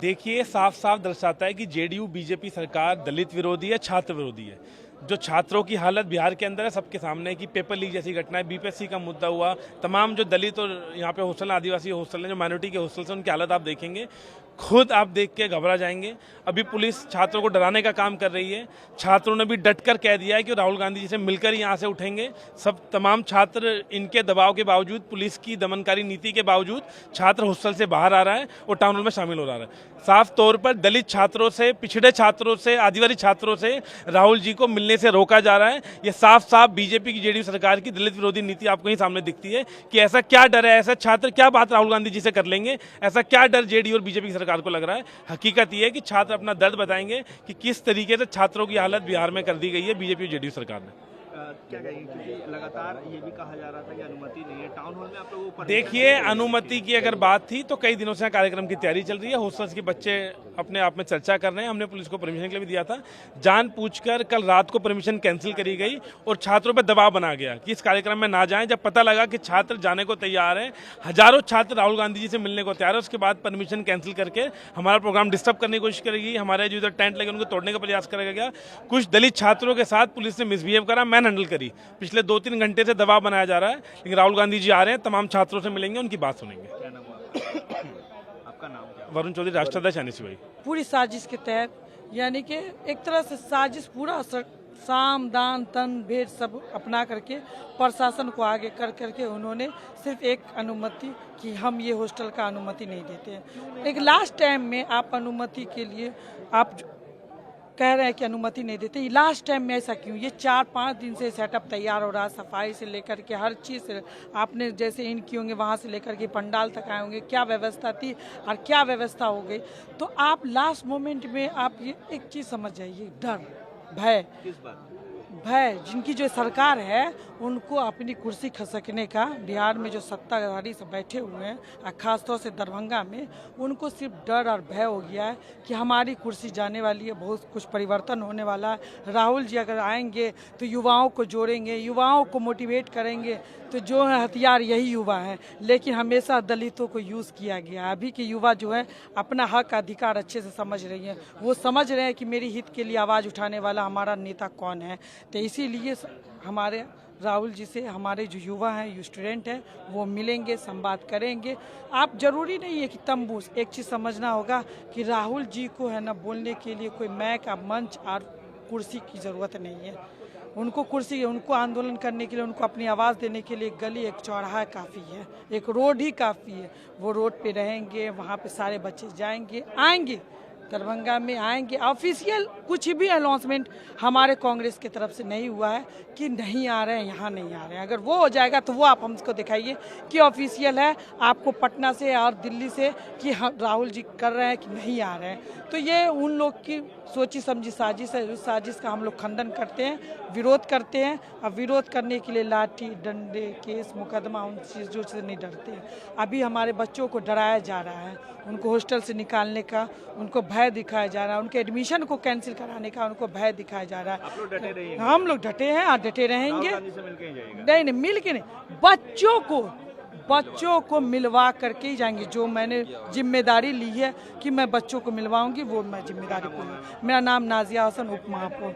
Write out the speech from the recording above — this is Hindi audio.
देखिए, साफ साफ दर्शाता है कि जेडीयू बीजेपी सरकार दलित विरोधी है, छात्र विरोधी है। जो छात्रों की हालत बिहार के अंदर है सबके सामने है कि पेपर लीक जैसी घटनाएं, बीपीएससी का मुद्दा हुआ, तमाम जो दलित और यहाँ पे हॉस्टल, आदिवासी हॉस्टल हैं, जो माइनॉरिटी के हॉस्टल हैं, उनकी हालत आप देखेंगे, खुद आप देख के घबरा जाएंगे। अभी पुलिस छात्रों को डराने का काम कर रही है। छात्रों ने भी डटकर कह दिया है कि राहुल गांधी जी से मिलकर यहाँ से उठेंगे। सब तमाम छात्र इनके दबाव के बावजूद, पुलिस की दमनकारी नीति के बावजूद, छात्र हॉस्टल से बाहर आ रहा है और टाउन हॉल में शामिल हो रहा है। साफ तौर पर दलित छात्रों से, पिछड़े छात्रों से, आदिवासी छात्रों से राहुल जी को मिलने से रोका जा रहा है। ये साफ साफ बीजेपी की जेडीयू सरकार की दलित विरोधी नीति आपको ही सामने दिखती है कि ऐसा क्या डर है, ऐसा छात्र क्या बात राहुल गांधी जी से कर लेंगे, ऐसा क्या डर जेडीयू और बीजेपी की सरकार को लग रहा है। हकीकत ये है कि छात्र अपना दर्द बताएंगे कि किस तरीके से छात्रों की हालत बिहार में कर दी गई है बीजेपी और जेडीयू सरकार ने। क्या कहेंगे, क्योंकि लगातार ये भी कहा जा रहा था कि अनुमति नहीं है टाउन हॉल में आप लोगों को। देखिए, अनुमति की अगर बात थी तो कई दिनों से कार्यक्रम की तैयारी चल रही है। हॉस्टल्स के बच्चे अपने आप में चर्चा कर रहे हैं। हमने पुलिस को परमिशन के लिए भी दिया था। जानबूझकर कल रात को परमिशन कैंसिल करी गई और छात्रों पर दबाव बना गया कि इस कार्यक्रम में ना जाएं। जब पता लगा कि छात्र जाने को तैयार हैं, हजारों छात्र राहुल गांधी जी से मिलने को तैयार है, उसके बाद परमिशन कैंसिल करके हमारा प्रोग्राम डिस्टर्ब करने की कोशिश करेगी। हमारे जो इधर टेंट लगे उनको तोड़ने का प्रयास करा गया। कुछ दलित छात्रों के साथ पुलिस ने मिसबिहेव करा, मैन हैंडल करी। पिछले 2-3 घंटे से दबाव बनाया जा रहा है, लेकिन राहुल गांधी जी आ रहे हैं, तमाम छात्रों से मिलेंगे, उनकी बात सुनेंगे। क्या नाम है आपका? नाम क्या? वरुण चौधरी, राष्ट्रीय अध्यक्ष एनएसयू भाई। पूरी साजिश के तहत, यानी कि एक तरह से साजिश पूरा साम दान तन भेद सब अपना करके प्रशासन को आगे कर करके उन्होंने सिर्फ एक अनुमति कि हम ये हॉस्टल का अनुमति नहीं देते हैं। एक लास्ट टाइम में आप अनुमति के लिए आप कह रहे हैं कि अनुमति नहीं देते। लास्ट टाइम में ऐसा क्यों? ये 4-5 दिन से सेटअप तैयार हो रहा है, सफाई से लेकर के हर चीज़ से। आपने जैसे इन किए होंगे, वहाँ से लेकर के पंडाल तक आए होंगे, क्या व्यवस्था थी और क्या व्यवस्था हो गई। तो आप लास्ट मोमेंट में आप ये एक चीज़ समझ जाइए, डर, भय। किस बात? भय, जिनकी जो सरकार है उनको अपनी कुर्सी खसकने का, बिहार में जो सत्ताधारी सब बैठे हुए हैं और ख़ासतौर से दरभंगा में, उनको सिर्फ डर और भय हो गया है कि हमारी कुर्सी जाने वाली है, बहुत कुछ परिवर्तन होने वाला है। राहुल जी अगर आएंगे तो युवाओं को जोड़ेंगे, युवाओं को मोटिवेट करेंगे, तो जो है हथियार यही युवा हैं। लेकिन हमेशा दलितों को यूज़ किया गया। अभी के युवा जो है अपना हक अधिकार अच्छे से समझ रही हैं, वो समझ रहे हैं कि मेरी हित के लिए आवाज़ उठाने वाला हमारा नेता कौन है। तो इसीलिए हमारे राहुल जी से हमारे जो युवा हैं, स्टूडेंट हैं, वो मिलेंगे, संवाद करेंगे। आप जरूरी नहीं है कि तंबू, एक चीज़ समझना होगा कि राहुल जी को है ना बोलने के लिए कोई मैक और मंच और कुर्सी की ज़रूरत नहीं है। उनको कुर्सी, उनको आंदोलन करने के लिए, उनको अपनी आवाज़ देने के लिए एक गली, एक चौराहा काफ़ी है, एक रोड ही काफ़ी है। वो रोड पे रहेंगे, वहाँ पे सारे बच्चे जाएंगे, आएंगे, दरभंगा में आएंगे। ऑफिशियल कुछ भी अनाउंसमेंट हमारे कांग्रेस की तरफ से नहीं हुआ है कि नहीं आ रहे हैं, यहाँ नहीं आ रहे हैं। अगर वो हो जाएगा तो वो आप हमको दिखाइए कि ऑफिशियल है आपको पटना से और दिल्ली से कि हम राहुल जी कर रहे हैं कि नहीं आ रहे हैं। तो ये उन लोग की सोची समझी साजिश है। उस साजिश का हम लोग खंडन करते हैं, विरोध करते हैं। और विरोध करने के लिए लाठी डंडे, केस मुकदमा, उन चीज़ों से नहीं डरते हैं। अभी हमारे बच्चों को डराया जा रहा है, उनको हॉस्टल से निकालने का उनको भय दिखाया जा रहा है, उनके एडमिशन को कैंसिल कराने का उनको भय दिखाया जा रहा है। आप लोग डटे रहिए। हम लोग डटे हैं और डटे रहेंगे। राहुल गांधी से मिलके ही जाएगा? नहीं, नहीं, मिल के नहीं, बच्चों को मिलवा करके ही जाएंगे। जो मैंने जिम्मेदारी ली है कि मैं बच्चों को मिलवाऊंगी, वो मैं जिम्मेदारी पूरी। मेरा नाम नाजिया हसन, उप महापौर।